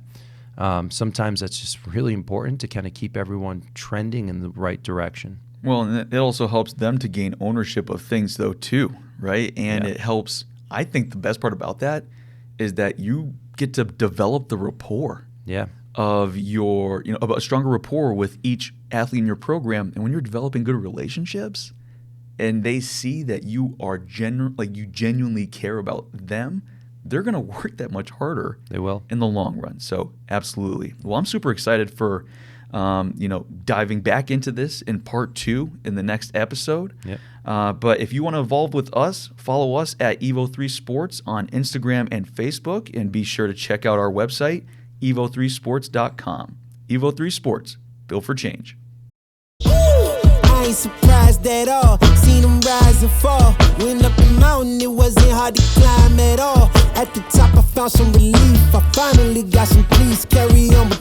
sometimes that's just really important to kind of keep everyone trending in the right direction. Well, and it also helps them to gain ownership of things, though, too, right? And it helps. I think the best part about that is that you get to develop the rapport of your, a stronger rapport with each athlete in your program. And when you're developing good relationships, and they see that you are you genuinely care about them, they're going to work that much harder. They will in the long run. So absolutely. Well, I'm super excited for diving back into this in part 2 in the next episode. But if you want to evolve with us, follow us at Evo3 Sports on Instagram and Facebook, and be sure to check out our website, evo3sports.com. Evo3 Sports, built for change. I ain't surprised at all. Seen them rise and fall. Went up the mountain, it wasn't hard to climb at all. At the top, I found some relief. I finally got some peace. Carry on.